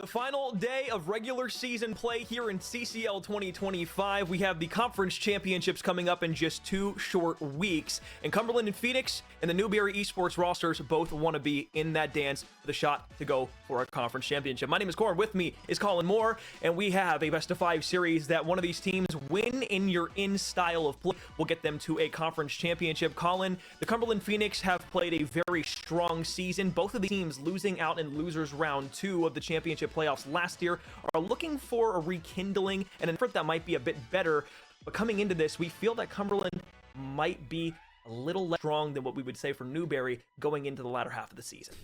The final day of regular season play here in CCL 2025. We have the conference championships coming up in just 2 short weeks. And Cumberland and Phoenix and the Newberry Esports rosters both want to be in that dance with a shot to go for a conference championship. My name is Corin. With me is Colin Moore, and we have a best of 5 series that one of these teams win in your in style of play will get them to a conference championship. Colin, the Cumberland Phoenix have played a very strong season. Both of the teams losing out in losers round 2 of the championship playoffs last year are looking for a rekindling and an effort that might be a bit better. But coming into this, we feel that Cumberland might be a little less strong than what we would say for Newberry going into the latter half of the season.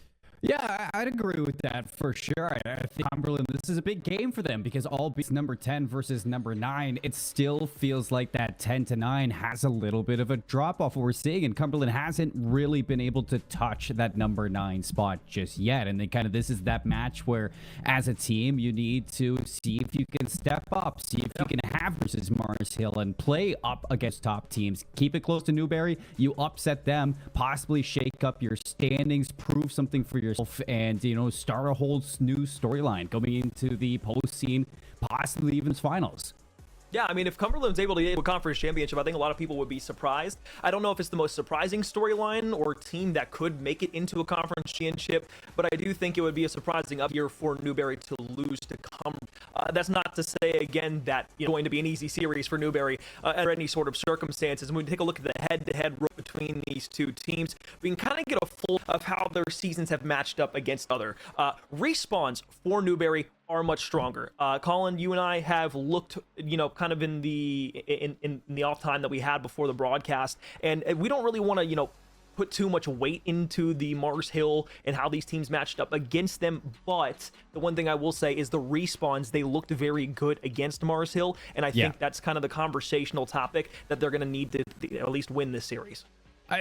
Yeah, I'd agree with that for sure. I think Cumberland, this is a big game for them because albeit number 10 versus number 9, it still feels like that 10 to 9 has a little bit of a drop off what we're seeing, and Cumberland hasn't really been able to touch that number 9 spot just yet. And then this is that match where as a team you need to see if you can step up, see if you can have versus Mars Hill and play up against top teams. Keep it close to Newberry, you upset them, possibly shake up your standings, prove something for yourself, and start a whole new storyline going into the postseason, possibly even finals. Yeah, I mean, if Cumberland's able to get a conference championship, I think a lot of people would be surprised. I don't know if it's the most surprising storyline or team that could make it into a conference championship, but I do think it would be a surprising up year for Newberry to lose to Cumberland. That's not to say, again, that it's going to be an easy series for Newberry under any sort of circumstances. When we take a look at the head-to-head between these two teams, we can kind of get a full of how their seasons have matched up against other. Respawns for Newberry are much stronger. Colin, you and I have looked, kind of in the off time that we had before the broadcast, and we don't really want to, put too much weight into the Mars Hill and how these teams matched up against them. But the one thing I will say is the respawns, they looked very good against Mars Hill, and I think that's kind of the conversational topic that they're going to need to at least win this series.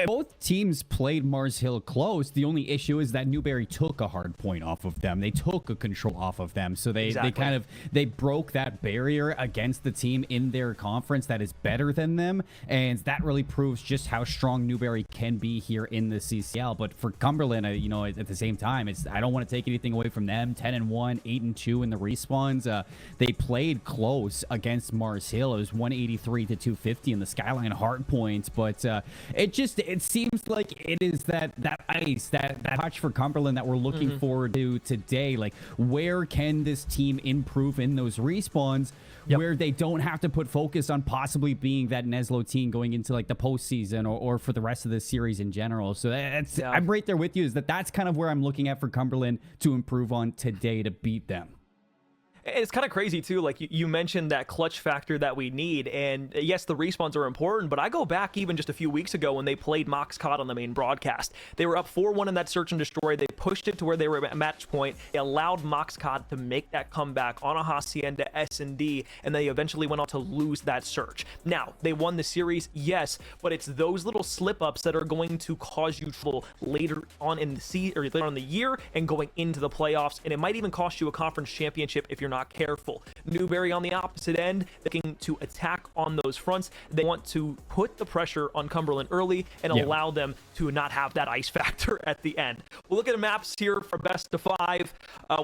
Both teams played Mars Hill close. The only issue is that Newberry took a hard point off of them. They took a control off of them. So they broke that barrier against the team in their conference that is better than them. And that really proves just how strong Newberry can be here in the CCL. But for Cumberland, at the same time, I don't want to take anything away from them. 10-1, 8-2 in the respawns. They played close against Mars Hill. It was 183 to 250 in the Skyline hard points. But it seems like it is that ice, that touch for Cumberland that we're looking forward to today. Like, where can this team improve in those respawns where they don't have to put focus on possibly being that Neslo team going into like the postseason or for the rest of the series in general. So I'm right there with you, is that's kind of where I'm looking at for Cumberland to improve on today to beat them. It's kind of crazy too, like you mentioned that clutch factor that we need, and yes, the respawns are important, but I go back even just a few weeks ago when they played Moxcott on the main broadcast. They were up 4-1 in that search and destroy. They pushed it to where they were at match point. They allowed Moxcott to make that comeback on a Hacienda S&D, and they eventually went on to lose that search. Now, they won the series, yes, but it's those little slip-ups that are going to cause you trouble later on in the later on in the year and going into the playoffs, and it might even cost you a conference championship if you're not careful. Newberry on the opposite end, looking to attack on those fronts. They want to put the pressure on Cumberland early and allow them to not have that ice factor at the end. We'll look at the maps here for best of 5.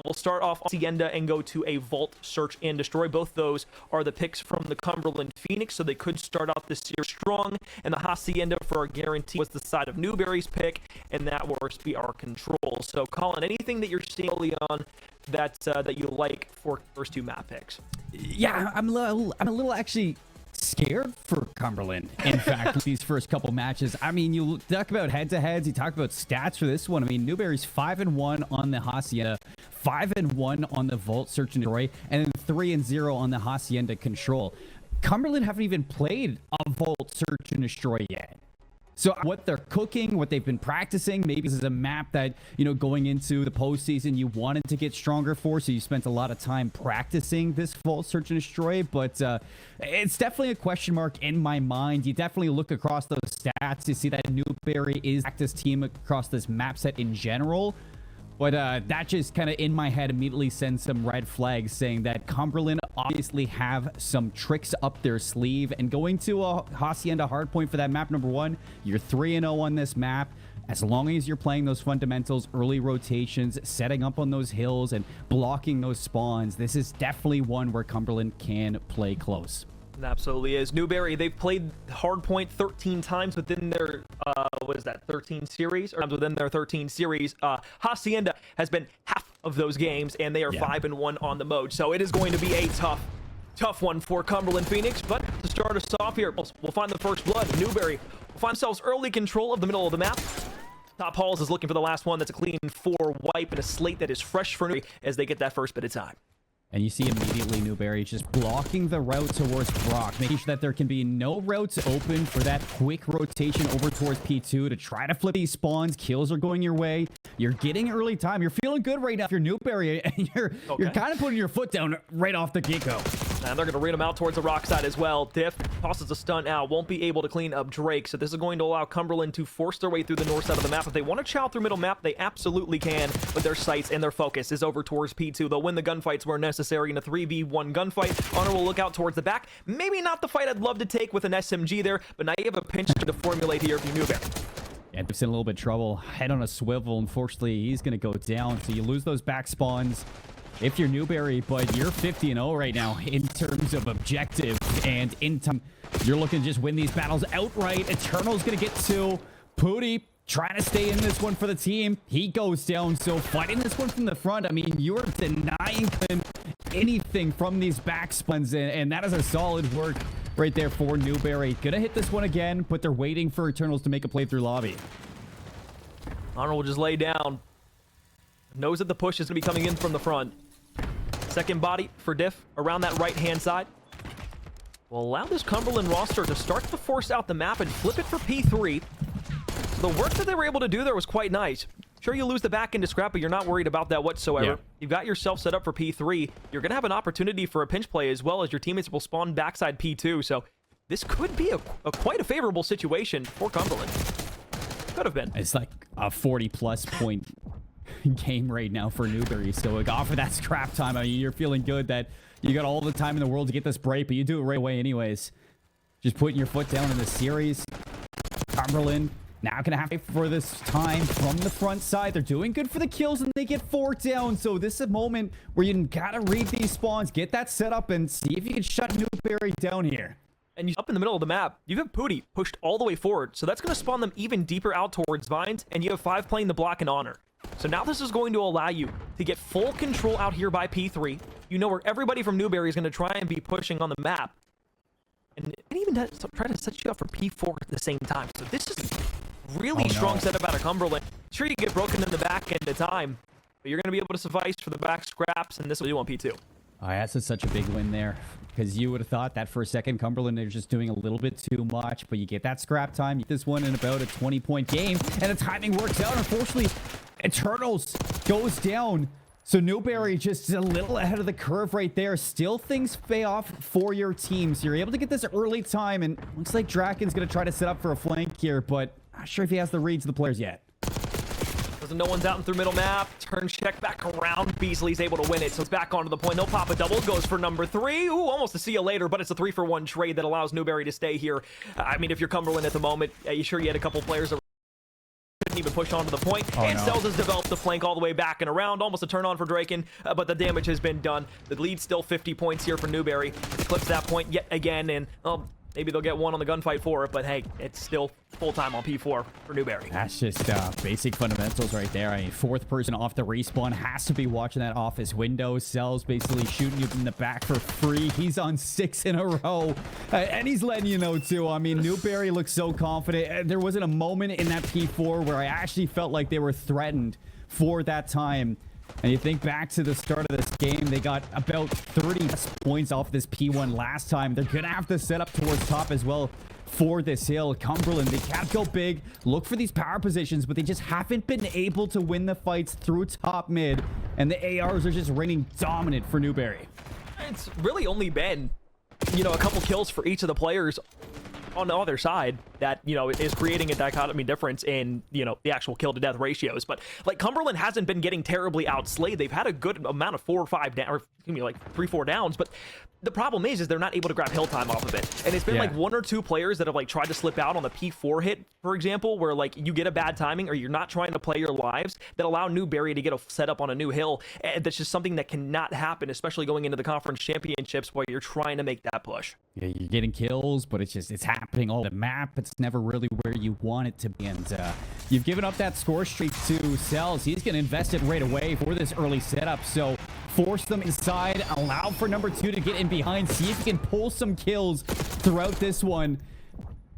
We'll start off on Hacienda and go to a Vault, Search, and Destroy. Both those are the picks from the Cumberland Phoenix, so they could start out this year strong. And the Hacienda, for our guarantee, was the side of Newberry's pick, and that will be our control. So, Colin, anything that you're seeing early on that you like for first 2 map picks? Yeah, I'm a little actually scared for Cumberland. In fact, these first couple matches, I mean, you talk about head-to-heads, you talk about stats for this one. I mean, Newberry's 5-1 on the Hacienda, 5-1 on the Vault, Search and Destroy, and then 3-0 on the Hacienda Control. Cumberland haven't even played a Vault, Search and Destroy yet. So what they're cooking, what they've been practicing, maybe this is a map that, going into the postseason you wanted to get stronger for, so you spent a lot of time practicing this Vault, Search, and Destroy, but it's definitely a question mark in my mind. You definitely look across those stats to see that Newberry is the practice team across this map set in general. But that just kind of in my head immediately sends some red flags saying that Cumberland obviously have some tricks up their sleeve. And going to a Hacienda hardpoint for that map number 1, you're 3-0 on this map. as long as you're playing those fundamentals, early rotations, setting up on those hills, and blocking those spawns, this is definitely one where Cumberland can play close. It absolutely is. Newberry, they've played Hardpoint 13 times within their, what is that, 13 series? Or within their 13 series. Hacienda has been half of those games, and they are 5-1 on the mode. So it is going to be a tough one for Cumberland Phoenix. But to start us off here, we'll find the first blood. Newberry will find themselves early control of the middle of the map. Top Halls is looking for the last one. That's a clean 4 wipe and a slate that is fresh for Newberry as they get that first bit of time. And you see immediately Newberry just blocking the route towards Brock, making sure that there can be no routes open for that quick rotation over towards P2 to try to flip these spawns. Kills are going your way. You're getting early time. You're feeling good right now if you're Newberry, and you're kind of putting your foot down right off the get-go. And they're going to read him out towards the rock side as well. Diff tosses a stunt out, won't be able to clean up Drake. So this is going to allow Cumberland to force their way through the north side of the map. If they want to chow through middle map, they absolutely can, but their sights and their focus is over towards P2. They'll win the gunfights where necessary in a 3v1 gunfight. Honor will look out towards the back. Maybe not the fight I'd love to take with an SMG there, but now you have a pinch to formulate here if you Newberry. Yeah, Diff's in a little bit of trouble. Head on a swivel. Unfortunately, he's going to go down. So you lose those back spawns if you're Newberry, but you're 50-0 right now in terms of objective. And in time, you're looking to just win these battles outright. Eternal's going to get 2. Pooty trying to stay in this one for the team. He goes down. So fighting this one from the front, I mean, you're denying him anything from these back spawns. And that is a solid work right there for Newberry. Gonna hit this one again, but they're waiting for Eternals to make a play through lobby. Honor will just lay down. Knows that the push is going to be coming in from the front. Second body for Diff around that right-hand side. Will allow this Cumberland roster to start to force out the map and flip it for P3. The work that they were able to do there was quite nice. Sure, you lose the back into scrap, but you're not worried about that whatsoever. Yeah. You've got yourself set up for P3. You're going to have an opportunity for a pinch play as well as your teammates will spawn backside P2. So this could be quite a favorable situation for Cumberland. Could have been. It's like a 40-plus point game right now for Newberry. So like, off of that scrap time, I mean, you're feeling good that you got all the time in the world to get this break, but you do it right away anyways. Just putting your foot down in the series. Cumberland now gonna have to for this time from the front side. They're doing good for the kills and they get 4 down. So this is a moment where you gotta read these spawns, get that set up, and see if you can shut Newberry down here. And you up in the middle of the map, you have Pooty pushed all the way forward. So that's gonna spawn them even deeper out towards Vines, and you have 5 playing the block and Honor. So now this is going to allow you to get full control out here by P3. You know where everybody from Newberry is going to try and be pushing on the map. And even try to set you up for P4 at the same time. So this is really strong setup out of Cumberland. Sure, you get broken in the back end of time, but you're going to be able to suffice for the back scraps, and this will do on P2. Oh, that's such a big win there, because you would have thought that for a second Cumberland, they're just doing a little bit too much, but you get that scrap time. You get this one in about a 20-point game, and the timing works out. Unfortunately, Eternals goes down. So Newberry just a little ahead of the curve right there. Still things pay off for your team. So you're able to get this early time, and looks like Draken's going to try to set up for a flank here, but not sure if he has the reads of the players yet. No one's out and through middle map. Turn check back around. Beasley's able to win it, so it's back onto the point. They'll pop a double. Goes for number 3. Ooh, almost a see you later, but it's a 3-for-1 trade that allows Newberry to stay here. I mean, if you're Cumberland at the moment, you sure you had a couple players that couldn't even push onto the point. And Cells has developed the flank all the way back and around. Almost a turn on for Draken, but the damage has been done. The lead's still 50 points here for Newberry. It clips that point yet again, and maybe they'll get one on the gunfight for it, but hey, it's still full-time on P4 for Newberry. That's just basic fundamentals right there. I mean, 4th person off the respawn has to be watching that office window. Cells basically shooting you in the back for free. He's on 6 in a row, and he's letting you know, too. I mean, Newberry looks so confident. There wasn't a moment in that P4 where I actually felt like they were threatened for that time. And you think back to the start of this game, they got about 30 points off this P1 last time. They're going to have to set up towards top as well for this hill. Cumberland, they can't go big, look for these power positions, but they just haven't been able to win the fights through top mid. And the ARs are just reigning dominant for Newberry. It's really only been, a couple kills for each of the players on the other side. that, you know, is creating a dichotomy difference in, you know, the actual kill to death ratios. But like Cumberland hasn't been getting terribly outslayed. They've had a good amount of 4 or 5 down, or excuse me, like 3-4 downs, but the problem is they're not able to grab hill time off of it. And it's been like 1 or 2 players that have like tried to slip out on the P4 hit, for example, where like you get a bad timing or you're not trying to play your lives, that allow Newberry to get a setup on a new hill. And that's just something that cannot happen, especially going into the conference championships where you're trying to make that push. Yeah, you're getting kills, but it's happening all the map. It's never really where you want it to be. And you've given up that score streak to Cells. He's going to invest it right away for this early setup. So force them inside, allow for number 2 to get in behind, see if he can pull some kills throughout this one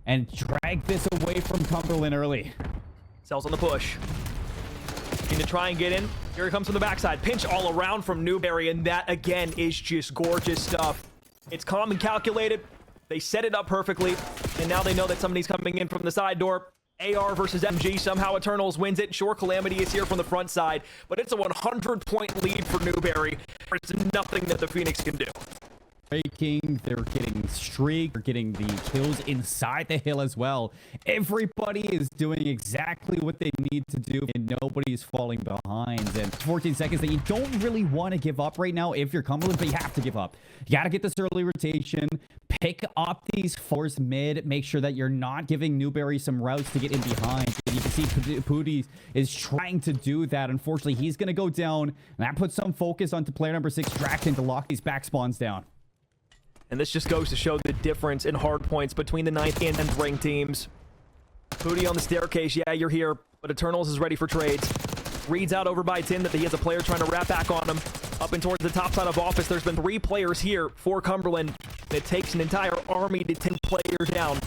and drag this away from Cumberland early. Cells on the push. Need to try and get in. Here he comes from the backside. Pinch all around from Newberry, and that again is just gorgeous stuff. It's calm and calculated. They set it up perfectly, and now they know that somebody's coming in from the side door. AR versus MG. Somehow Eternals wins it. Sure, Calamity is here from the front side, but it's a 100-point lead for Newberry. There's nothing that the Phoenix can do. Breaking, they're getting streak, they're getting the kills inside the hill as well. Everybody is doing exactly what they need to do, and nobody's falling behind. And 14 seconds that you don't really want to give up right now if you're Cumberland, but you have to give up. You got to get this early rotation, pick up these force mid, make sure that you're not giving Newberry some routes to get in behind. And you can see Pooty is trying to do that. Unfortunately, he's going to go down, and that puts some focus onto player number 6, Draxton, to lock these back spawns down. And this just goes to show the difference in hard points between the 9th and 10th ranked teams. Pooty on the staircase. Yeah, you're here, but Eternals is ready for trades. Reads out over by Tim that he has a player trying to wrap back on him. Up and towards the top side of office, there's been 3 players here for Cumberland. And it takes an entire army to 10 players down.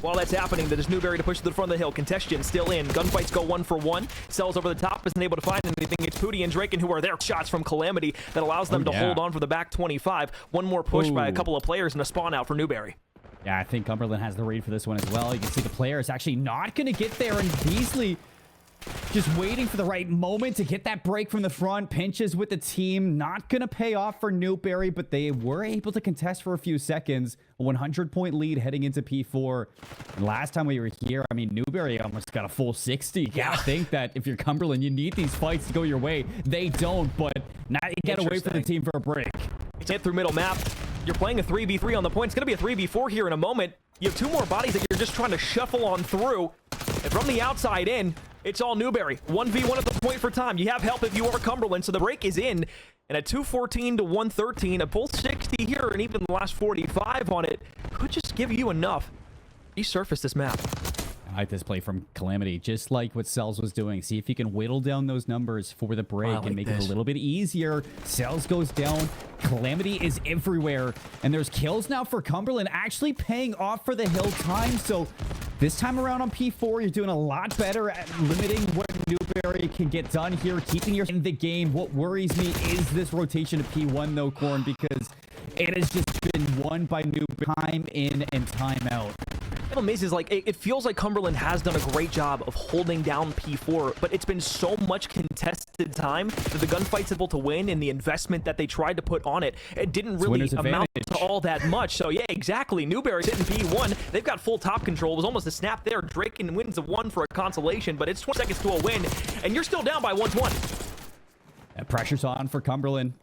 While that's happening, there's Newberry to push to the front of the hill. Congestion still in. Gunfights go 1 for 1. Cells over the top isn't able to find anything. It's Pooty and Draken who are there. Shots from Calamity that allows them to hold on for the back 25. One more push by a couple of players and a spawn out for Newberry. Yeah, I think Cumberland has the read for this one as well. You can see the player is actually not going to get there, and Beasley just waiting for the right moment to get that break from the front. Pinches with the team. Not going to pay off for Newberry, but they were able to contest for a few seconds. A 100-point lead heading into P4. And last time we were here, I mean, Newberry almost got a full 60. Yeah, I think that if you're Cumberland, you need these fights to go your way. They don't, but now you get away from the team for a break. It's hit through middle map. You're playing a 3v3 on the point. It's going to be a 3v4 here in a moment. You have 2 more bodies that you're just trying to shuffle on through. And from the outside in, it's all Newberry. 1v1 at the point for time. You have help if you are Cumberland, so the break is in. And at 214 to 113, a full 60 here, and even the last 45 on it could just give you enough. Resurface this map. I like this play from Calamity, just like what Cells was doing. See if you can whittle down those numbers for the break and make it a little bit easier. Cells goes down. Calamity is everywhere. And there's kills now for Cumberland, actually paying off for the hill time. So this time around on P4, you're doing a lot better at limiting what Newberry can get done here, keeping you in the game. What worries me is this rotation to P1, though, Corn, because it has just been won by Newberry time in and time out. The problem is like, it feels like Cumberland has done a great job of holding down P4, but it's been so much contested time that the gunfight's able to win, and the investment that they tried to put on it, it didn't really amount to all that much. So yeah, exactly. Newberry's hitting P1. They've got full top control. It was almost a snap there. Draken wins a 1 for a consolation, but it's 20 seconds to a win, and you're still down by 120. That pressure's on for Cumberland.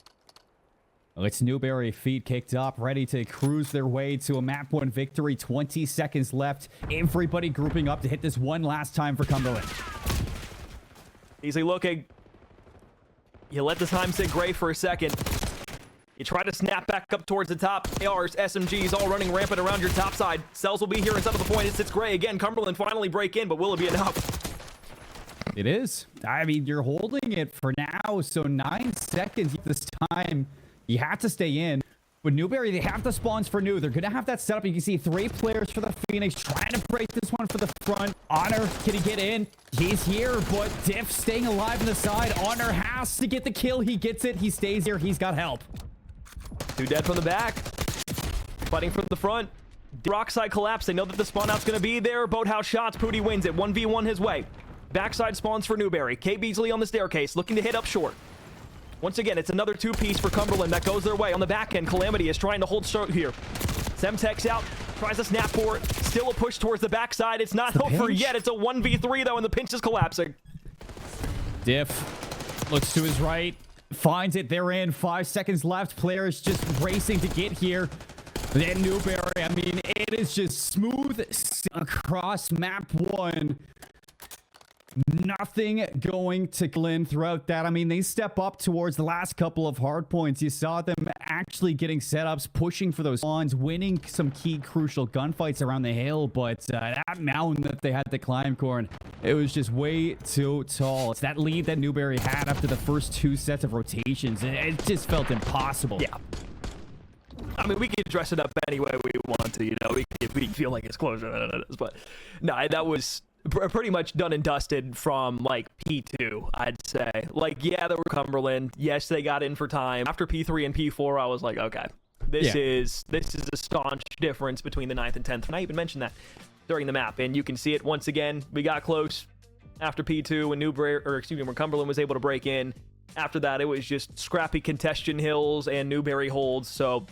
It's Newberry, feet kicked up, ready to cruise their way to a map 1 victory. 20 seconds left. Everybody grouping up to hit this one last time for Cumberland. Easy looking. You let the time sit gray for a second. You try to snap back up towards the top. ARs, SMGs all running rampant around your top side. Cells will be here inside of the point. It sits gray again. Cumberland finally break in, but will it be enough? It is. I mean, you're holding it for now, so 9 seconds this time. You have to stay in. But Newberry, they have the spawns for New. They're going to have that setup. You can see 3 players for the Phoenix trying to break this one for the front. Honor, can he get in? He's here, but Diff staying alive on the side. Honor has to get the kill. He gets it. He stays here. He's got help. 2 dead from the back. Fighting from the front. Rockside collapse. They know that the spawn out's going to be there. Boathouse shots. Pooty wins it. 1v1 his way. Backside spawns for Newberry. K. Beasley on the staircase, looking to hit up short. Once again, it's another 2-piece for Cumberland that goes their way. On the back end, Calamity is trying to hold short here. Semtex out. Tries to snap for it. Still a push towards the backside. It's not over yet. It's a 1v3, though, and the pinch is collapsing. Diff looks to his right. Finds it. They're in. 5 seconds left. Players just racing to get here. Then Newberry, I mean, it is just smooth across map 1. Nothing going to Cumberland throughout that. I mean, they step up towards the last couple of hard points. You saw them actually getting setups, pushing for those spawns, winning some key crucial gunfights around the hill. But that mountain that they had to climb, Corn, it was just way too tall. It's that lead that Newberry had after the first 2 sets of rotations. It just felt impossible. Yeah. I mean, we can dress it up any way we want to, you know. We feel like it's closer than it is. But no, that was pretty much done and dusted from like P2, I'd say. Like, yeah, there were Cumberland. Yes, they got in for time. After P3 and P4, I was like, okay, this is a staunch difference between the 9th and 10th. And I even mentioned that during the map, and you can see it once again. We got close after P2 when when Cumberland was able to break in. After that, it was just scrappy congestion hills and Newberry holds. So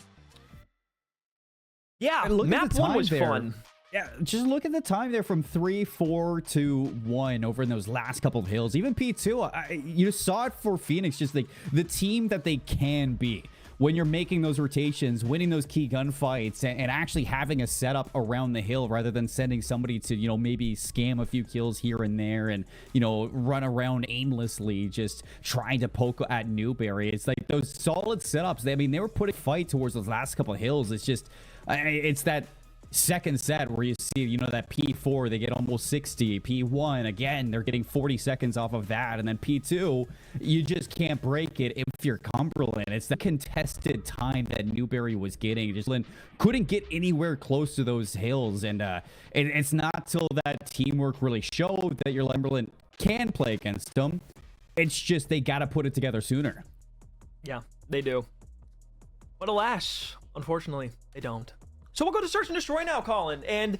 yeah, map 1 was fun. Yeah, just look at the time there from 3, 4 to 1 over in those last couple of hills. Even P2, you saw it for Phoenix, just like the team that they can be when you're making those rotations, winning those key gunfights, and actually having a setup around the hill rather than sending somebody to, you know, maybe scam a few kills here and there and, you know, run around aimlessly just trying to poke at Newberry. It's like those solid setups. I mean, they were putting fight towards those last couple of hills. It's just, it's that second set where you see, you know, that P4, they get almost 60. P1, again, they're getting 40 seconds off of that. And then P2, you just can't break it if you're Cumberland. It's the contested time that Newberry was getting. Just couldn't get anywhere close to those hills. And it's not till that teamwork really showed that your Cumberland can play against them. It's just they got to put it together sooner. Yeah, they do. But alas, unfortunately, they don't. So we'll go to Search and Destroy now, Colin. And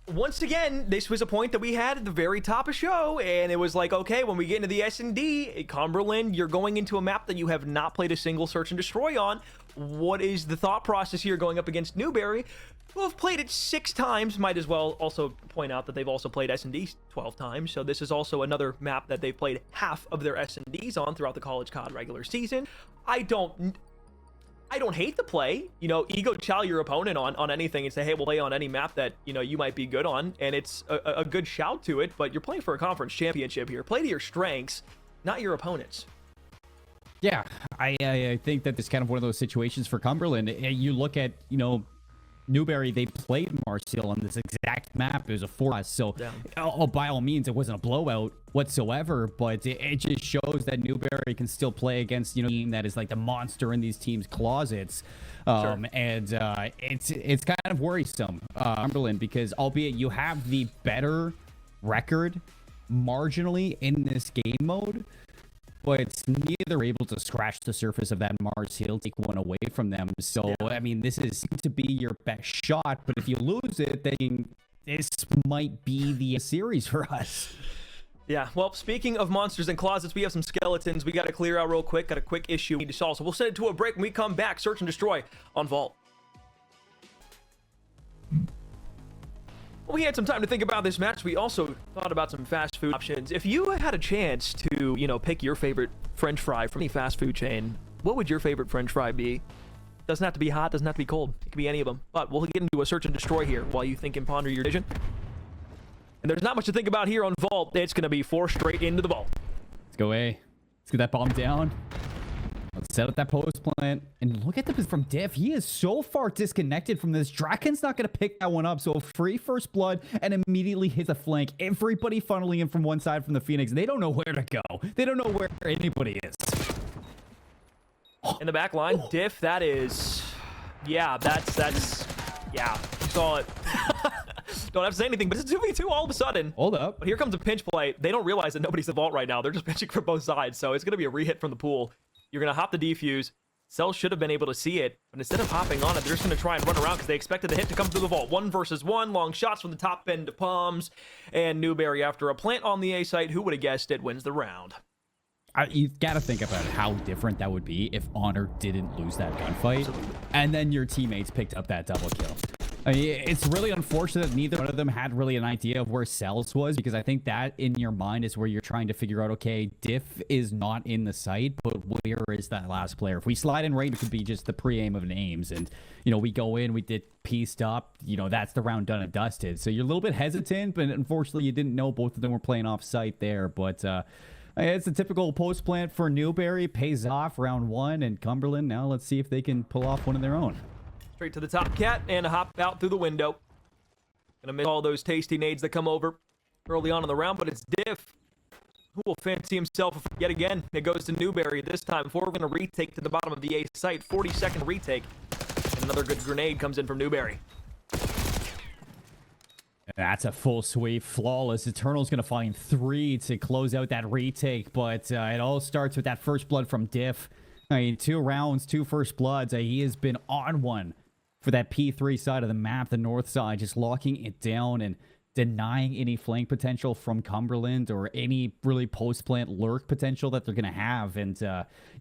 once again, this was a point that we had at the very top of show. And it was like, okay, when we get into the S&D, Cumberland, you're going into a map that you have not played a single Search and Destroy on. What is the thought process here going up against Newberry, who have played it 6 times? Might as well also point out that they've also played S&D 12 times. So this is also another map that they've played half of their S&Ds on throughout the College COD regular season. I don't hate the play, you know, ego chow your opponent on anything and say, hey, we'll play on any map that, you know, you might be good on. And it's a good shout to it, but you're playing for a conference championship here. Play to your strengths, not your opponents. Yeah, I think that it's kind of one of those situations for Cumberland. You look at, you know, Newberry, they played Marseille on this exact map. It was a 4-us, so by all means, it wasn't a blowout whatsoever, but it just shows that Newberry can still play against, you know, a team that is like the monster in these teams' closets. Sure. And it's kind of worrisome, Cumberland, because albeit you have the better record marginally in this game mode, but neither able to scratch the surface of that Mars Hill, take one away from them. So, yeah. I mean, this is to be your best shot, but if you lose it, then this might be the series for us. Yeah, well, speaking of monsters and closets, we have some skeletons we got to clear out real quick. Got a quick issue we need to solve. So we'll send it to a break. When we come back, Search and Destroy on Vault. We had some time to think about this match. We also thought about some fast food options. If you had a chance to, you know, pick your favorite French fry from any fast food chain, what would your favorite French fry be? Doesn't have to be hot, doesn't have to be cold. It could be any of them. But we'll get into a Search and Destroy here while you think and ponder your decision. And there's not much to think about here on Vault. It's going to be 4 straight into the vault. Let's go A. Let's get that bomb down. Let's set up that post plant. And look at the from Diff. He is so far disconnected from this. Draken's not going to pick that one up. So a free first blood and immediately hits the flank. Everybody funneling in from one side from the Phoenix. They don't know where to go. They don't know where anybody is. In the back line, Diff, that is... Yeah, that's... Yeah, you saw it. Don't have to say anything, but it's 2v2 all of a sudden. Hold up. But here comes a pinch play. They don't realize that nobody's in the vault right now. They're just pinching from both sides. So it's going to be a re-hit from the pool. You're going to hop the defuse. Cell should have been able to see it, but instead of hopping on it, they're just going to try and run around because they expected the hit to come through the vault. 1 versus 1, long shots from the top end to palms. And Newberry, after a plant on the A site, who would have guessed it, wins the round. You've got to think about how different that would be if Honor didn't lose that gunfight. Absolutely. And then your teammates picked up that double kill. I mean, it's really unfortunate that neither one of them had really an idea of where Cells was, because I think that in your mind is where you're trying to figure out, okay, Diff is not in the site, but where is that last player? If we slide in right, it could be just the pre-aim of names. And, you know, we go in, we did pieced up, you know, that's the round done and dusted. So you're a little bit hesitant, but unfortunately you didn't know both of them were playing off site there. But it's a typical post plant for Newberry, pays off round 1, and Cumberland. Now let's see if they can pull off one of their own. Straight to the top, Cat, and a hop out through the window. Gonna miss all those tasty nades that come over early on in the round, but it's Diff who will fancy himself yet again. It goes to Newberry this time. We're going to retake to the bottom of the A site. 40-second retake. And another good grenade comes in from Newberry. That's a full sweep. Flawless. Eternal's going to find 3 to close out that retake, but it all starts with that first blood from Diff. I mean, 2 rounds, 2 first bloods. He has been on one for that P3 side of the map, the north side, just locking it down and denying any flank potential from Cumberland or any really post-plant lurk potential that they're going to have. And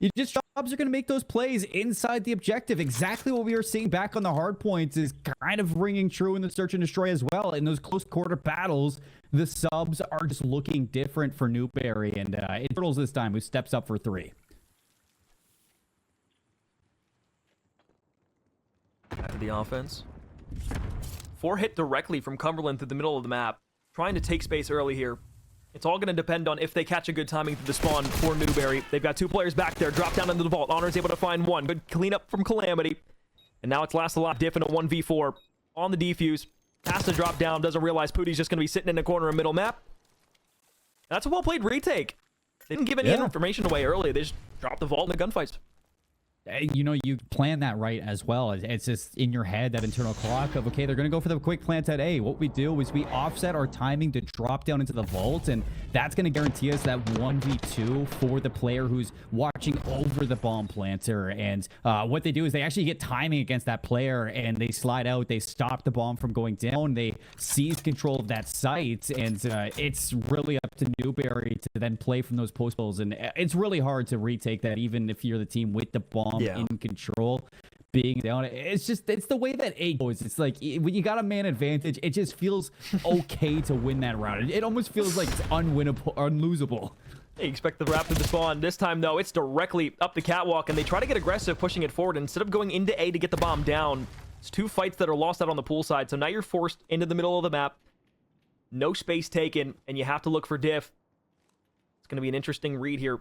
you just jobs are going to make those plays inside the objective. Exactly what we were seeing back on the hard points is kind of ringing true in the search and destroy as well. In those close quarter battles, the subs are just looking different for Newberry. And it's Turtles this time who steps up for 3. Back to the offense. 4 hit directly from Cumberland through the middle of the map. Trying to take space early here. It's all going to depend on if they catch a good timing through the spawn for Newberry. They've got 2 players back there. Drop down into the vault. Honor's able to find 1. Good cleanup from Calamity. And now it's Last a Lot. Diff in a 1v4 on the defuse. Has to drop down. Doesn't realize Pootie's just going to be sitting in the corner of middle map. That's a well-played retake. They didn't give any information away early. They just dropped the vault in the gunfights. You know, you plan that right as well. It's just in your head, that internal clock of, okay, they're going to go for the quick plant at A. What we do is we offset our timing to drop down into the vault, and that's going to guarantee us that 1v2 for the player who's watching over the bomb planter. And what they do is they actually get timing against that player, and they slide out. They stop the bomb from going down. They seize control of that site, and it's really up to Newberry to then play from those post balls. And it's really hard to retake that, even if you're the team with the bomb in control, being down. It's the way that A goes. It's like when you got a man advantage, it just feels okay to win that round. It almost feels like it's unwinnable, unlosable. They expect the Raptor to spawn. This time, though, it's directly up the catwalk, and they try to get aggressive, pushing it forward. Instead of going into A to get the bomb down, it's 2 fights that are lost out on the pool side. So now you're forced into the middle of the map. No space taken, and you have to look for Diff. It's going to be an interesting read here,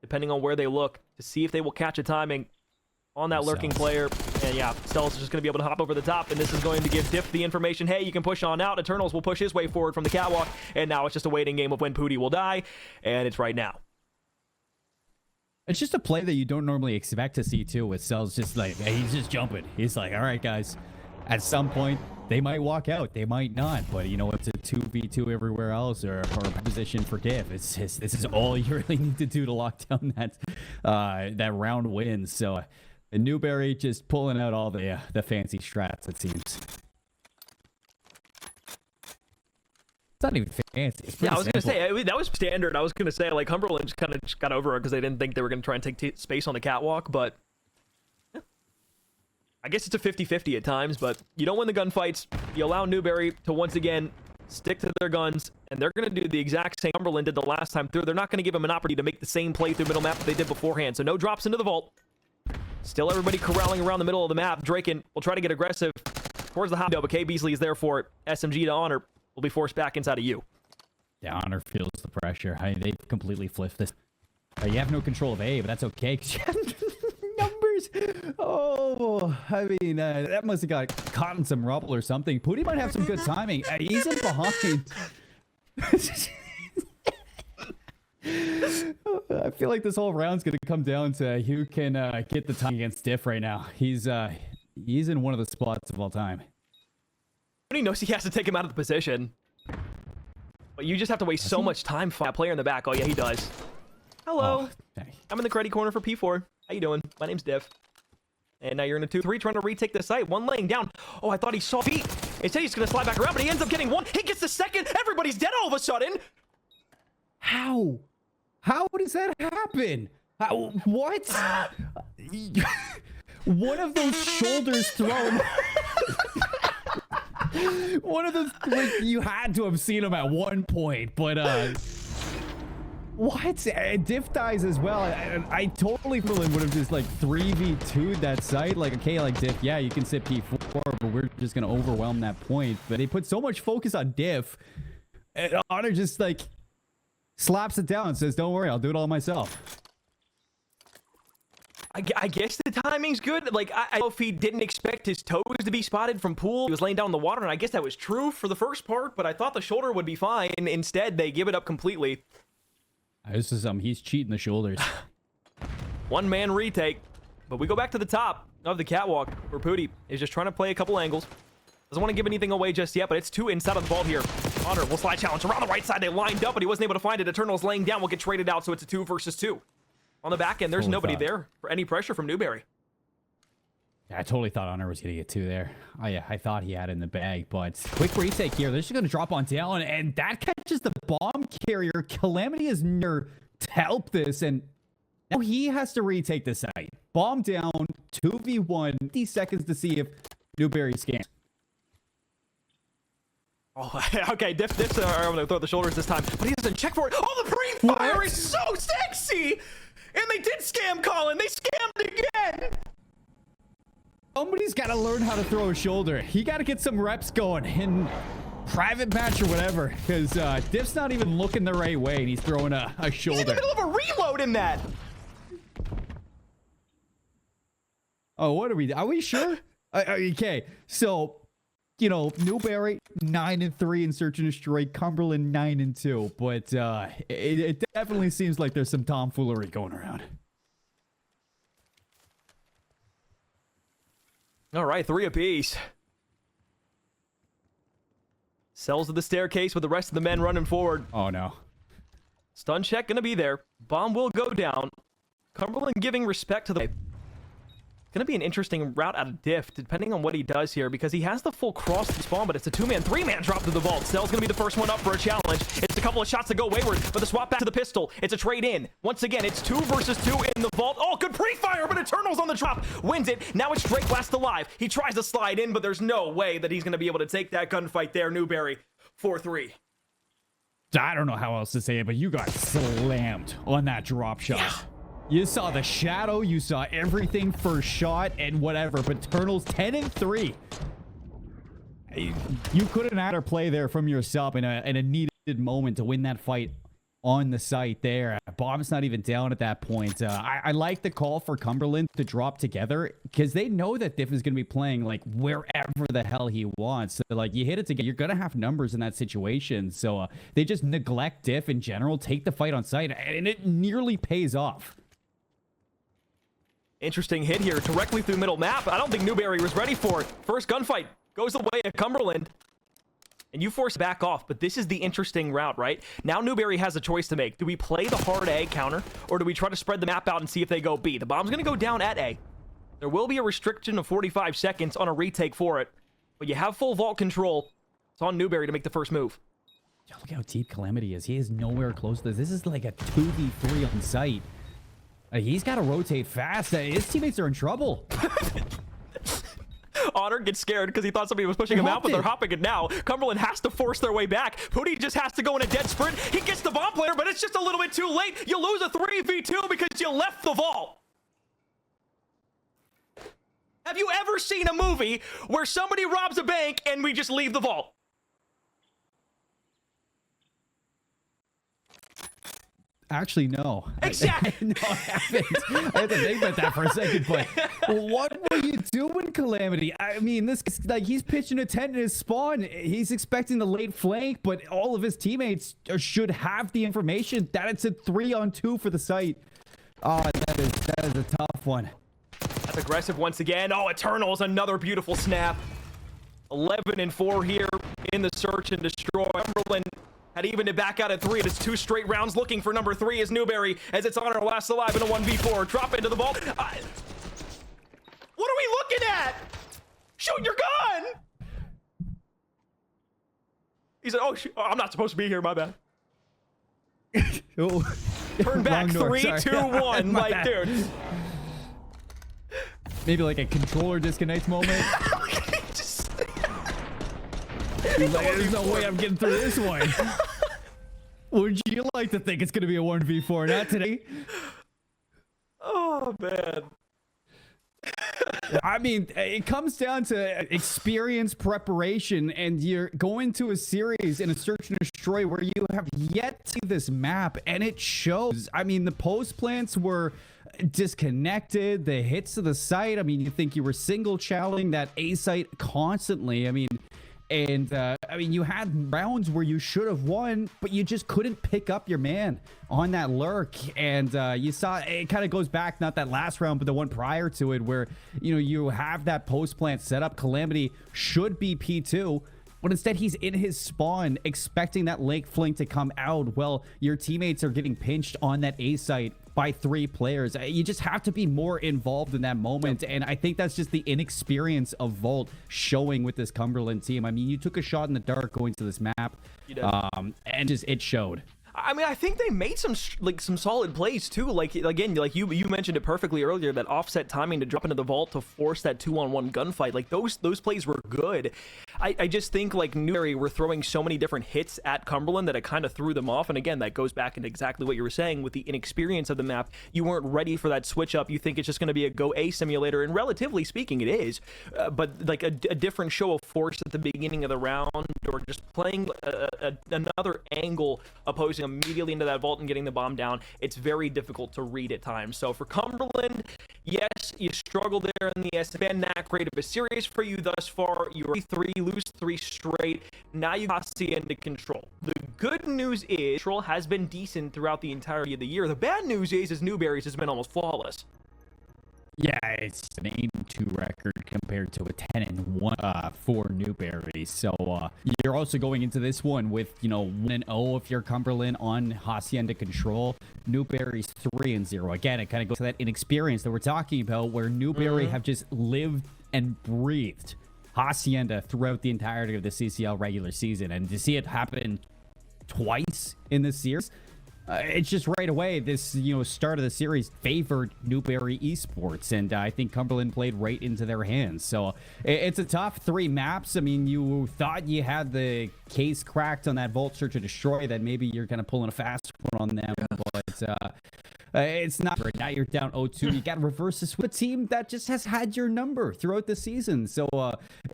depending on where they look, to see if they will catch a timing on that lurking player. And yeah, Stella's just going to be able to hop over the top, and this is going to give Diff the information, hey, you can push on out. Eternals will push his way forward from the catwalk, and now it's just a waiting game of when Pootie will die, and it's right now. It's just a play that you don't normally expect to see, too, with Cells just like, hey, he's just jumping. He's like, all right, guys, at some point, they might walk out, they might not, but you know, it's a 2v2 everywhere else, or position for Diff. It's just, this is all you really need to do to lock down that round win. So Newberry just pulling out all the fancy strats, it seems. It's not even fancy. Yeah, I was going to say, that was standard. I was going to say, like, Cumberland just kind of got over it because they didn't think they were going to try and take space on the catwalk, but I guess it's a 50-50 at times, but you don't win the gunfights. You allow Newberry to once again stick to their guns, and they're going to do the exact same Cumberland did the last time through. They're not going to give him an opportunity to make the same play through middle map that they did beforehand. So no drops into the vault. Still everybody corralling around the middle of the map. Draken will try to get aggressive towards the hot window, but K. Beasley is there for it. SMG to Honor will be forced back inside of you. Yeah, Honor feels the pressure. I mean, they've completely flipped this. You have no control of A, but that's okay, because you have numbers. Oh, I mean, that must have got caught in some rubble or something. Pootie might have some good timing. He's in behind. I feel like this whole round's going to come down to who can get the time against Diff right now. He's in one of the spots of all time. He knows he has to take him out of the position. But you just have to waste so much time for that player in the back. Oh, yeah, he does. Hello. Oh, I'm in the credit corner for P4. How you doing? My name's Diff. And now you're in a 2-3 trying to retake the site. 1 laying down. Oh, I thought he saw feet. Instead, he's going to slide back around, but he ends up getting 1. He gets the second. Everybody's dead all of a sudden. How? How does that happen? What? One of those shoulders thrown. One of the you had to have seen him at one point, but what? Diff dies as well. I totally would have just like 3v2'd that site. Like, okay, like Diff, yeah, you can sit P4, but we're just gonna overwhelm that point. But they put so much focus on Diff, and Honor just like slaps it down and says, "Don't worry, I'll do it all myself." I guess the timing's good. Like, I don't know if he didn't expect his toes to be spotted from pool. He was laying down in the water, and I guess that was true for the first part, but I thought the shoulder would be fine. Instead, they give it up completely. This is he's cheating the shoulders. One-man retake. But we go back to the top of the catwalk, where Pooty is just trying to play a couple angles. Doesn't want to give anything away just yet, but it's 2 inside of the vault here. Honor will slide challenge around the right side. They lined up, but he wasn't able to find it. Eternal's laying down, will get traded out, so it's a 2 versus 2. On the back end, there's nobody there for any pressure from Newberry. Yeah, I totally thought Honor was going to get 2 there. Oh, yeah, I thought he had it in the bag, but quick retake here. They're just going to drop on down, and that catches the bomb carrier. Calamity is near to help this, and now he has to retake the site. Bomb down, 2v1, 50 seconds to see if Newberry scans. Oh, okay, Diff are going to throw the shoulders this time, but he doesn't check for it. Oh, the pre-fire is so sexy! And they did scam Colin. They scammed again. Somebody's got to learn how to throw a shoulder. He got to get some reps going in private match or whatever, because Diff's not even looking the right way, and he's throwing a shoulder. He's in the middle of a reload in that. Oh, what are we sure? Okay, so, you know, Newberry 9-3 in Search and Destroy, Cumberland 9-2, but it definitely seems like there's some tomfoolery going around. All right, 3 apiece. Cells to the staircase with the rest of the men running forward. Oh no. Stun check gonna be there. Bomb will go down. Cumberland giving respect to the... Gonna be an interesting route out of Diff, depending on what he does here, because he has the full cross to spawn, but it's a 2-man, 3-man drop to the vault. Cell's gonna be the first one up for a challenge. It's a couple of shots to go wayward, but the swap back to the pistol. It's a trade in. Once again, it's 2 versus 2 in the vault. Oh, good pre-fire, but Eternal's on the drop. Wins it. Now it's Drake last alive. He tries to slide in, but there's no way that he's gonna be able to take that gunfight there. Newberry, 4-3. I don't know how else to say it, but you got slammed on that drop shot. Yeah. You saw the shadow, you saw everything first shot and whatever, but Eternal's 10-3. You couldn't add or play there from yourself in a needed moment to win that fight on the site there. Bomb's not even down at that point. I like the call for Cumberland to drop together because they know that Diff is going to be playing like wherever the hell he wants. So like you hit it together, you're going to have numbers in that situation. So they just neglect Diff in general, take the fight on site, and it nearly pays off. Interesting hit here directly through middle map. I don't think Newberry was ready for it. First gunfight goes the way of Cumberland. And you force back off, but this is the interesting route, right? Now Newberry has a choice to make. Do we play the hard A counter, or do we try to spread the map out and see if they go B? The bomb's going to go down at A. There will be a restriction of 45 seconds on a retake for it, but you have full vault control. It's on Newberry to make the first move. Yo, look how deep Calamity is. He is nowhere close to this. This is like a 2v3 on site. He's got to rotate fast. His teammates are in trouble. Honor gets scared because he thought somebody was pushing him out, but they're hopping it now. Cumberland has to force their way back. Pooty just has to go in a dead sprint. He gets the bomb player, but it's just a little bit too late. You lose a 3v2 because you left the vault. Have you ever seen a movie where somebody robs a bank and we just leave the vault? Actually, no. Exactly. No, I haven't. I had to think about that for a second, but what were you doing, Calamity? I mean, this like he's pitching a tent in his spawn. He's expecting the late flank, but all of his teammates should have the information that it's a 3-on-2 for the site. Oh, that is a tough one. That's aggressive once again. Oh, Eternals, another beautiful snap. 11-4 here in the search and destroy. Cumberland had evened it back out at 3. It's 2 straight rounds looking for number 3 is Newberry as it's Honor last alive in a 1v4. Drop into the vault. What are we looking at? Shoot your gun! He said, oh, I'm not supposed to be here, my bad. Oh. Turn back 3, 2, 1. Like, dude. Maybe like a controller disconnect moment. He's like, there's no way I'm getting through this one. Would you like to think it's going to be a 1v4? Not today. Oh, man. I mean, it comes down to experience, preparation, and you're going to a series in a search and destroy where you have yet to see this map, and it shows. I mean, the post plants were disconnected, the hits to the site. I mean, you think you were single challenging that A site constantly. I mean, you had rounds where you should have won, but you just couldn't pick up your man on that lurk. And you saw it kind of goes back, not that last round, but the one prior to it, where you have that post plant set up. Calamity should be P2, but instead he's in his spawn expecting that lake fling to come out. Well, your teammates are getting pinched on that A site by 3 players. You just have to be more involved in that moment. And I think that's just the inexperience of Volt showing with this Cumberland team. I mean, you took a shot in the dark going to this map, and just it showed. I mean, I think they made some solid plays too. Like, again, like you mentioned it perfectly earlier, that offset timing to drop into the vault to force that 2-on-1 gunfight. Like those plays were good. I just think like Newberry were throwing so many different hits at Cumberland that it kind of threw them off. And again, that goes back into exactly what you were saying with the inexperience of the map. You weren't ready for that switch up. You think it's just going to be a go A simulator, and relatively speaking, it is. But like a different show of force at the beginning of the round, or just playing another angle opposing immediately into that vault and getting the bomb down, it's very difficult to read at times. So for Cumberland, yes, you struggled there in the S. Been not great of a series for you thus far. You were 3, lose 3 straight. Now you got Hacienda Control. The good news is Control has been decent throughout the entirety of the year. The bad news is Newberry's has been almost flawless. Yeah, it's an 8-2 record compared to a 10-1 for Newberry. So you're also going into this one with 1-0 if you're Cumberland on Hacienda Control. Newberry's 3-0. Again, it kind of goes to that inexperience that we're talking about, where Newberry have just lived and breathed Hacienda throughout the entirety of the CCL regular season, and to see it happen twice in this series. It's just right away, this start of the series favored Newberry Esports, and I think Cumberland played right into their hands. So it's a tough 3 maps. I mean, you thought you had the case cracked on that Vault Search and Destroy, that maybe you're kind of pulling a fast one on them, but it's not right now. You're down 0-2. You got to reverse this with a team that just has had your number throughout the season. So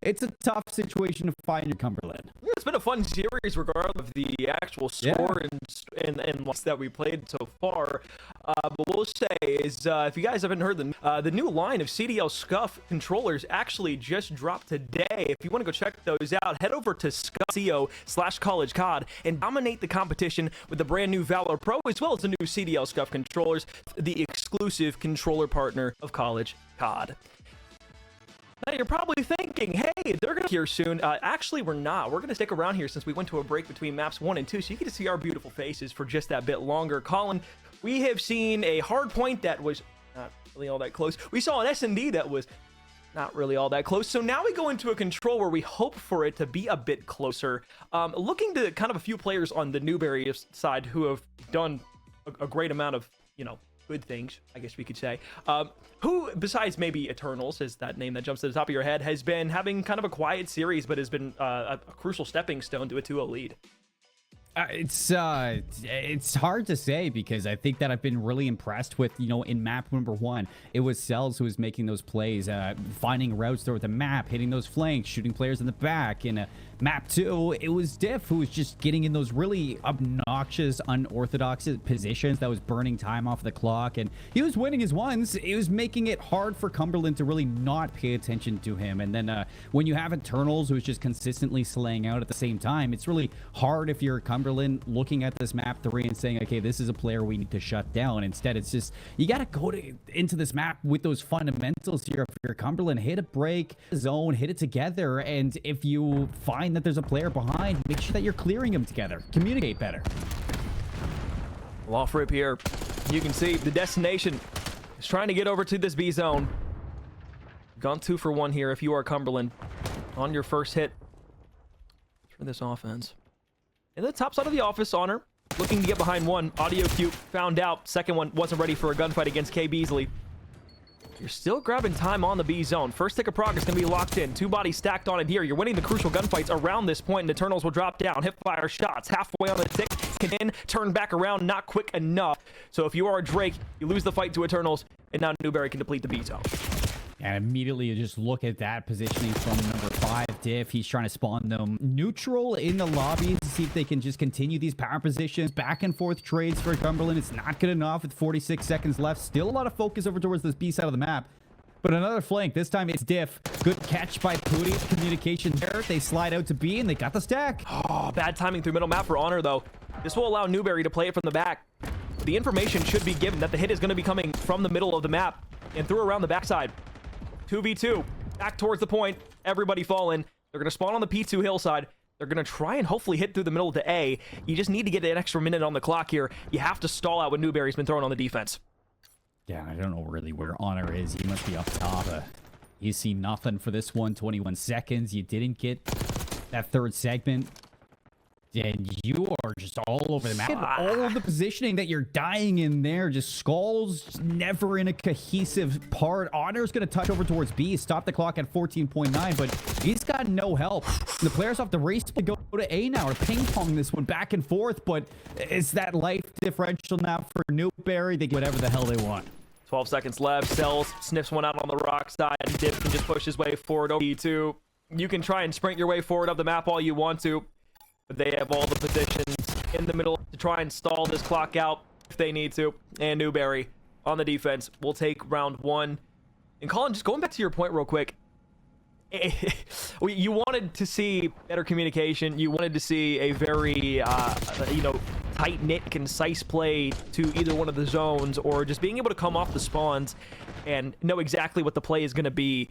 it's a tough situation to find in Cumberland. Yeah, it's been a fun series regardless of the actual score and loss that we played so far. But what we'll say is, if you guys haven't heard the new line of CDL Scuff controllers actually just dropped today. If you want to go check those out, head over to scuff.co/collegecod and dominate the competition with the brand new Valor Pro, as well as the new CDL Scuff controllers, the exclusive controller partner of College COD. Now you're probably thinking, hey, they're going to be here soon. Actually, we're not. We're going to stick around here since we went to a break between maps 1 and 2, so you get to see our beautiful faces for just that bit longer. Colin, we have seen a hard point that was not really all that close. We saw an S&D that was not really all that close. So now we go into a control where we hope for it to be a bit closer. Looking to kind of a few players on the Newberry side who have done a great amount of, good things, I guess we could say. Who, besides maybe Eternals, is that name that jumps to the top of your head, has been having kind of a quiet series, but has been a crucial stepping stone to a 2-0 lead? It's hard to say, because I think that I've been really impressed with, in map number 1, it was Cells who was making those plays, finding routes through the map, hitting those flanks, shooting players in the back. In map 2, it was Diff who was just getting in those really obnoxious, unorthodox positions that was burning time off the clock, and he was winning his ones. It was making it hard for Cumberland to really not pay attention to him. And then when you have Eternals who's just consistently slaying out at the same time, it's really hard if you're Cumberland looking at this map 3 and saying, okay, this is a player we need to shut down. Instead, it's just, you got to go into this map with those fundamentals here. If you're Cumberland, hit a break, zone, hit it together, and if you find that there's a player behind, make sure that you're clearing them together. Communicate better. Well, off rip here, you can see the destination is trying to get over to this B zone. Gone 2 for 1 here if you are Cumberland on your first hit for this offense. In the top side of the office, Honor looking to get behind one. Audio cue found out. Second one wasn't ready for a gunfight against K. Beasley. You're still grabbing time on the B zone. First tick of progress going to be locked in. 2 bodies stacked on it here. You're winning the crucial gunfights around this point, and Eternals will drop down. Hip fire shots. Halfway on the tick. Can in, turn back around. Not quick enough. So if you are a Drake, you lose the fight to Eternals, and now Newberry can deplete the B zone. And immediately you just look at that positioning from number 5, Diff. He's trying to spawn them neutral in the lobby to see if they can just continue these power positions. Back and forth trades for Cumberland. It's not good enough with 46 seconds left. Still a lot of focus over towards this B side of the map. But another flank. This time it's Diff. Good catch by Pooty. Communication there. They slide out to B and they got the stack. Oh, bad timing through middle map for Honor, though. This will allow Newberry to play it from the back. The information should be given that the hit is going to be coming from the middle of the map and through around the backside. 2v2, back towards the point, everybody falling. They're going to spawn on the P2 hillside. They're going to try and hopefully hit through the middle of the A. You just need to get an extra minute on the clock here. You have to stall out what Newberry's been throwing on the defense. Yeah, I don't know really where Honor is. He must be up top. You see nothing for this one. 21 seconds. You didn't get that third segment. And you are just all over the map. All of the positioning that you're dying in there. Just Skull's never in a cohesive part. Honor's going to touch over towards B. Stop the clock at 14.9, but he's got no help. The players off the race to go to A now, or ping pong this one back and forth, but it's that life differential now for Newberry. They get whatever the hell they want. 12 seconds left. Cells sniffs one out on the rock side, and Dip can just push his way forward over E2. You can try and sprint your way forward up the map all you want to. They have all the positions in the middle to try and stall this clock out if they need to. And Newberry on the defense will take round 1. And Colin, just going back to your point real quick. You wanted to see better communication. You wanted to see a very, tight-knit, concise play to either one of the zones, or just being able to come off the spawns and know exactly what the play is going to be.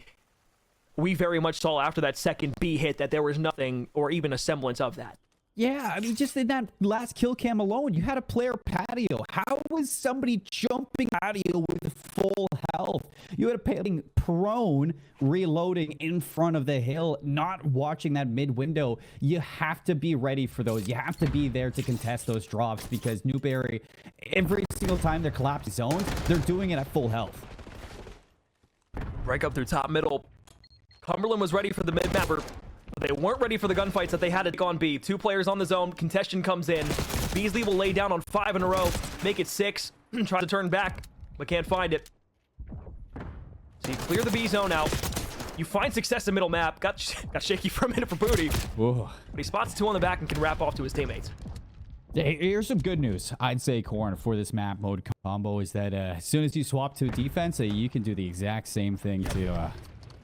We very much saw after that second B hit that there was nothing or even a semblance of that. Yeah, I mean, just in that last kill cam alone, you had a player patio. How was somebody jumping patio with full health? You had a player prone, reloading in front of the hill, not watching that mid window. You have to be ready for those. You have to be there to contest those drops, because Newberry, every single time they're collapsing zones, they're doing it at full health. Break up through top middle. Cumberland was ready for the mid-mapper. They weren't ready for the gunfights that they had to take on B. 2 players on the zone. Contestion comes in. Beasley will lay down on 5 in a row. Make it 6. Try to turn back, but can't find it. So you clear the B zone out. You find success in middle map. Got shaky for a minute for Booty. Whoa. But he spots 2 on the back and can wrap off to his teammates. Here's some good news, I'd say, Corn, for this map mode combo, is that as soon as you swap to defense, you can do the exact same thing to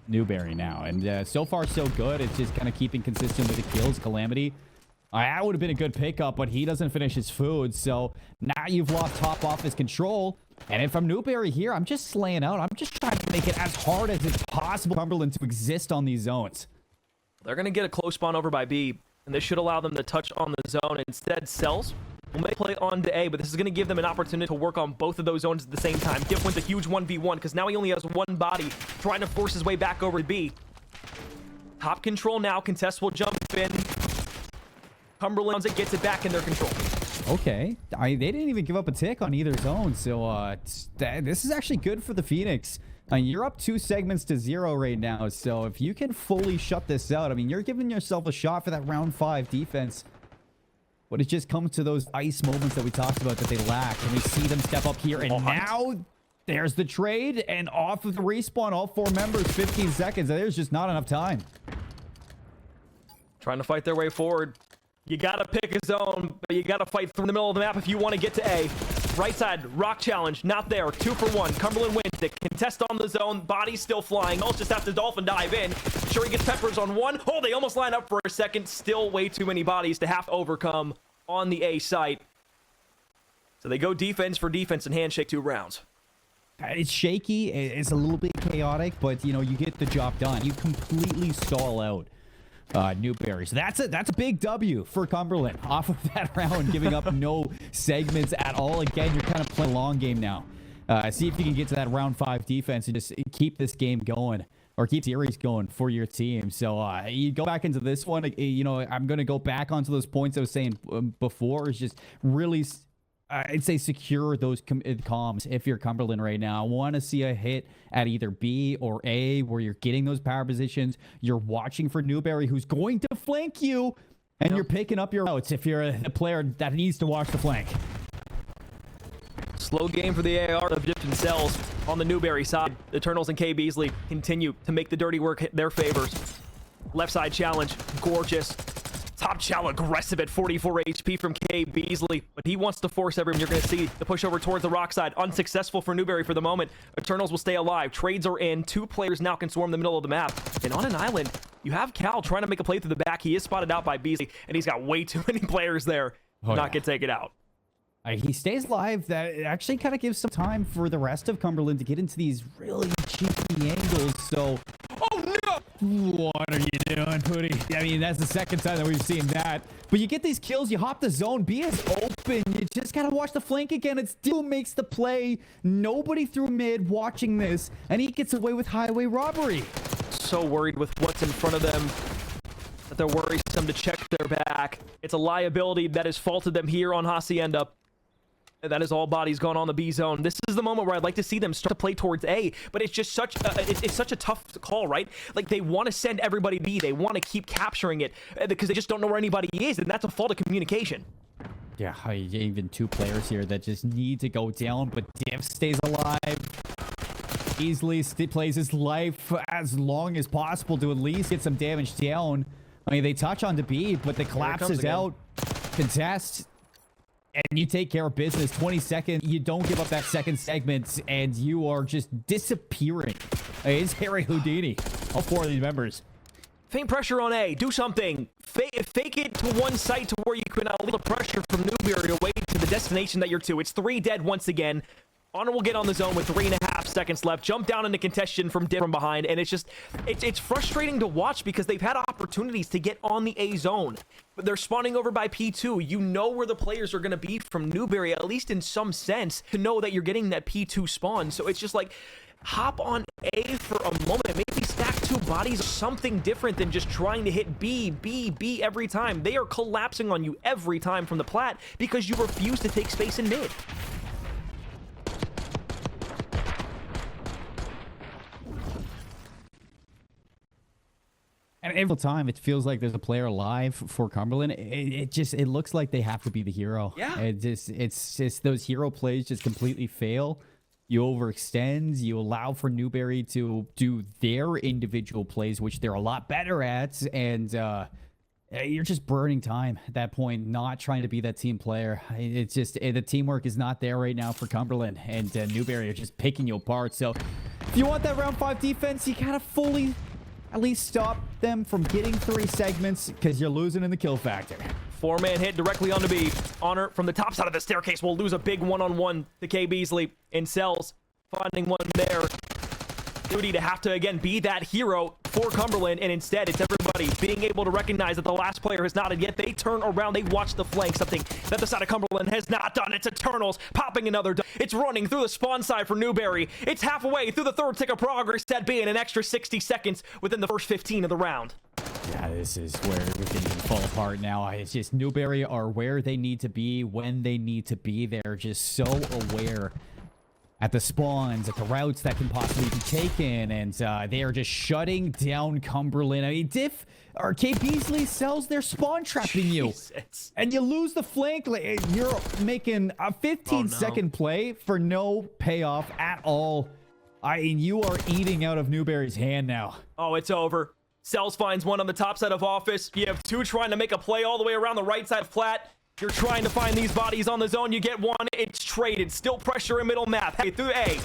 Newberry now. And so far, so good. It's just kind of keeping consistent with the kills. Calamity, that would have been a good pickup, but he doesn't finish his food. So now you've lost top off his control. And if I'm Newberry here, I'm just slaying out. I'm just trying to make it as hard as it's possible for Cumberland to exist on these zones. They're going to get a close spawn over by B, and this should allow them to touch on the zone. Instead, Cells will make play on to A, but this is going to give them an opportunity to work on both of those zones at the same time. Diff wins a huge 1v1 because now he only has 1 body, trying to force his way back over to B. Top control now. Contest will jump in. Cumberland gets it back in their control. Okay. They didn't even give up a tick on either zone, so this is actually good for the Phoenix. You're up 2 segments to 0 right now, so if you can fully shut this out, I mean, you're giving yourself a shot for that round 5 defense. But it just comes to those ice moments that we talked about that they lack. And we see them step up here. And now there's the trade. And off of the respawn, all 4 members, 15 seconds. There's just not enough time. Trying to fight their way forward. You got to pick a zone, but you got to fight through the middle of the map if you want to get to A. Right side, rock challenge, not there. 2 for 1. Cumberland wins it. Contest on the zone. Body's still flying. Almost just have to dolphin dive in. Sure, he gets peppers on 1. Oh, they almost line up for a second. Still way too many bodies to have to overcome on the A site. So they go defense for defense and handshake 2 rounds. It's shaky. It's a little bit chaotic, but, you get the job done. You completely stall out Newberry. So that's a big W for Cumberland off of that round, giving up no segments at all. Again, you're kind of playing a long game now. See if you can get to that round 5 defense and just keep this game going, or keep series going for your team. So you go back into this one. I'm going to go back onto those points I was saying before. Is just really I'd say secure those comms if you're Cumberland right now. I want to see a hit at either B or A where you're getting those power positions. You're watching for Newberry, who's going to flank you, and you're picking up your routes if you're a player that needs to watch the flank. Slow game for the AR of Egyptian Cells on the Newberry side. The Eternals and K. Beasley continue to make the dirty work hit their favors. Left side challenge, gorgeous. Top chow aggressive at 44 HP from K. Beasley, but he wants to force everyone. You're going to see the push over towards the rock side. Unsuccessful for Newberry for the moment. Eternals will stay alive. Trades are in. 2 players now can swarm the middle of the map. And on an island, you have Cal trying to make a play through the back. He is spotted out by Beasley, and he's got way too many players there to not get taken out. He stays alive. That actually kind of gives some time for the rest of Cumberland to get into these really cheeky angles. So, oh no! What are you doing, Pooty? I mean, that's the second time that we've seen that. But you get these kills, you hop the zone, B is open. You just gotta watch the flank again. It still makes the play. Nobody through mid watching this, and he gets away with highway robbery. So worried with what's in front of them that they're worrisome to check their back. It's a liability that has faulted them here on Hacienda. That is all bodies gone on the B zone. This is the moment where I'd like to see them start to play towards A, but it's just such it's such a tough call, right? Like, they want to send everybody B. They want to keep capturing it because they just don't know where anybody is, and that's a fault of communication. Yeah, even 2 players here that just need to go down, but Div stays alive. Easily plays his life as long as possible to at least get some damage down. I mean, they touch on the B, but the collapse is out. Contest. And you take care of business. 20 seconds. You don't give up that second segment, and you are just disappearing. It's Harry Houdini. All 4 of these members. Faint pressure on A. Do something. Fake it to one site to where you can lead the pressure from Newberry away to the destination that you're to. It's 3 dead once again. Honor will get on the zone with 3.5 seconds left. Jump down into contention from behind, and it's frustrating to watch because they've had opportunities to get on the A zone. But they're spawning over by P2. You know where the players are going to be from Newberry, at least in some sense, to know that you're getting that P2 spawn. So it's just like, hop on A for a moment. Maybe stack 2 bodies, something different than just trying to hit B, B, B every time. They are collapsing on you every time from the plat because you refuse to take space in mid. And every time it feels like there's a player alive for Cumberland, it looks like they have to be the hero. Yeah. It's just those hero plays just completely fail. You overextend. You allow for Newberry to do their individual plays, which they're a lot better at, and you're just burning time at that point, not trying to be that team player. It's just the teamwork is not there right now for Cumberland, and Newberry are just picking you apart. So if you want that round 5 defense, you gotta fully at least stop them from getting 3 segments because you're losing in the kill factor. 4-man hit directly onto B. Honor from the top side of the staircase will lose a big one-on-one to K. Beasley. And Cells finding one there. Duty to have to, again, be that hero for Cumberland, and instead it's everybody being able to recognize that the last player has nodded, yet they turn around, they watch the flank, something that the side of Cumberland has not done. It's Eternals popping another. It's running through the spawn side for Newberry. It's halfway through the 3rd tick of progress, that being an extra 60 seconds within the first 15 of the round. Yeah, this is where everything can fall apart now. It's just Newberry are where they need to be when they need to be. They're just so aware at the spawns, at the routes that can possibly be taken, and they are just shutting down Cumberland. I mean, Diff or K. Beasley sells their spawn trapping you, and you lose the flank. You're making a 15-second play for no payoff at all. I mean, you are eating out of Newberry's hand now. Oh, it's over. Cells finds one on the top side of office. You have 2 trying to make a play all the way around the right side of flat. You're trying to find these bodies on the zone. You get one. It's traded. Still pressure in middle map. Hey, through A.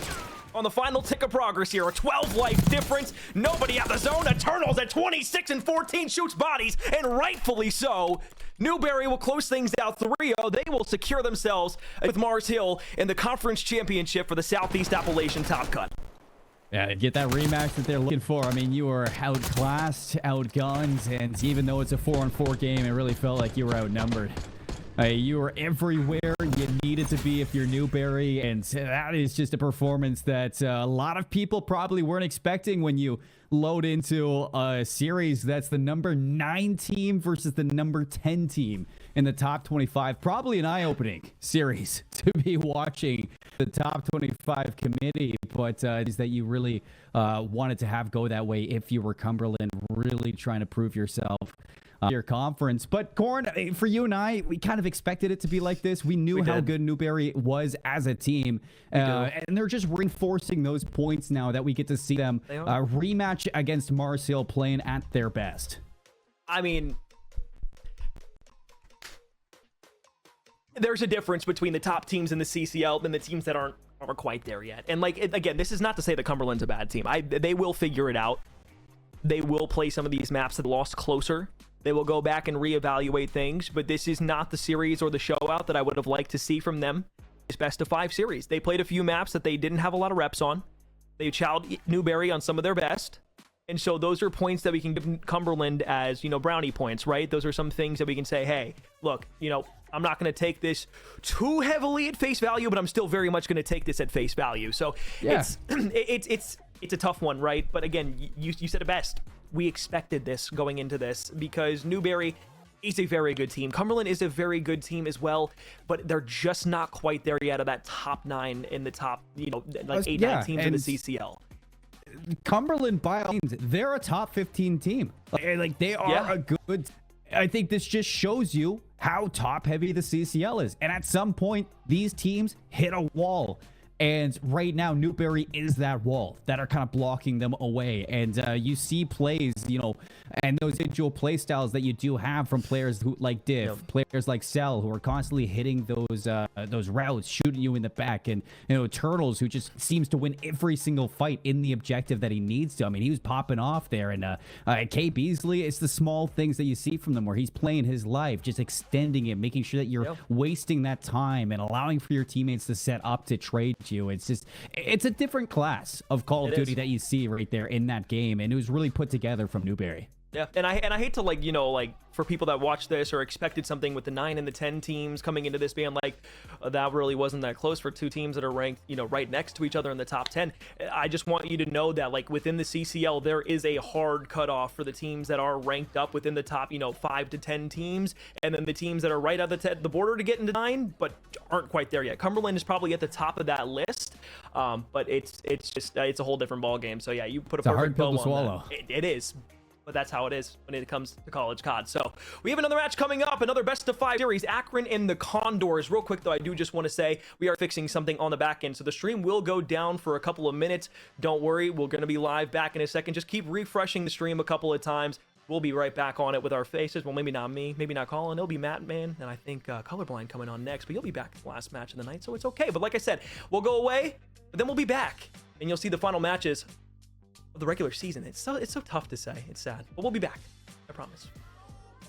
On the final tick of progress here. A 12 life difference. Nobody at the zone. Eternals at 26 and 14 shoots bodies. And rightfully so. Newberry will close things out 3-0. They will secure themselves with Mars Hill in the conference championship for the Southeast Appalachian Top Cut. Yeah, get that rematch that they're looking for. I mean, you were outclassed, outgunned, and even though it's a 4-on-4 game, it really felt like you were outnumbered. You were everywhere you needed to be if you're Newberry, and that is just a performance that a lot of people probably weren't expecting when you load into a series that's the number 9 team versus the number 10 team in the top 25. Probably an eye-opening series to be watching the top 25 committee, but is that you really wanted to have go that way if you were Cumberland, really trying to prove yourself your conference. But Corn, for you and I, we kind of expected it to be like this. We knew how good Newberry was as a team, and they're just reinforcing those points now that we get to see them rematch against Mars Hill playing at their best. I mean, there's a difference between the top teams in the CCL and the teams that aren't quite there yet. And like, again, this is not to say that Cumberland's a bad team. They will figure it out. They will play some of these maps that lost closer. They will go back and reevaluate things, but this is not the series or the show out that I would have liked to see from them. This best of 5 series. They played a few maps that they didn't have a lot of reps on. They chowed Newberry on some of their best. And so those are points that we can give Cumberland as, brownie points, right? Those are some things that we can say, hey, look, I'm not going to take this too heavily at face value, but I'm still very much going to take this at face value. So yeah. It's a tough one, right? But again, you said it best. We expected this going into this because Newberry is a very good team. Cumberland is a very good team as well, but they're just not quite there yet of that top 9 in the top, 8, 9 teams in the CCL. Cumberland, by all means, they're a top 15 team. Like they are a good. I think this just shows you how top heavy the CCL is. And at some point, these teams hit a wall. And right now, Newberry is that wall that are kind of blocking them away. And you see plays, and those individual play styles that you do have from players who like Div, players like Cell, who are constantly hitting those routes, shooting you in the back, and Turtles, who just seems to win every single fight in the objective that he needs to. I mean, he was popping off there, and K Beasley. It's the small things that you see from them where he's playing his life, just extending it, making sure that you're wasting that time and allowing for your teammates to set up to trade you. It's a different class of Call of Duty that you see right there in that game, and it was really put together from Newberry. Yeah, and I hate to for people that watch this or expected something with the 9 and the 10 teams coming into this being that really wasn't that close for 2 teams that are ranked right next to each other in the top 10. I just want you to know that within the CCL there is a hard cutoff for the teams that are ranked up within the top 5 to 10 teams, and then the teams that are right on the border to get into 9 but aren't quite there yet. Cumberland is probably at the top of that list, but it's a whole different ball game. So yeah, you put a perfect bow on that. Swallow. It is. But that's how it is when it comes to college COD. So we have another match coming up, another best of 5 series, Akron and the Condors. Real quick though, I do just want to say we are fixing something on the back end, so the stream will go down for a couple of minutes. Don't worry, we're going to be live back in a second. Just keep refreshing the stream a couple of times. We'll be right back on it with our faces. Well, maybe not me, maybe not Colin. It'll be Matt, man, and I think Colorblind coming on next. But you'll be back for the last match of the night, so it's okay. But like I said, we'll go away, but then we'll be back, and you'll see the final matches of the regular season. It's so tough to say. It's sad, but we'll be back. I promise.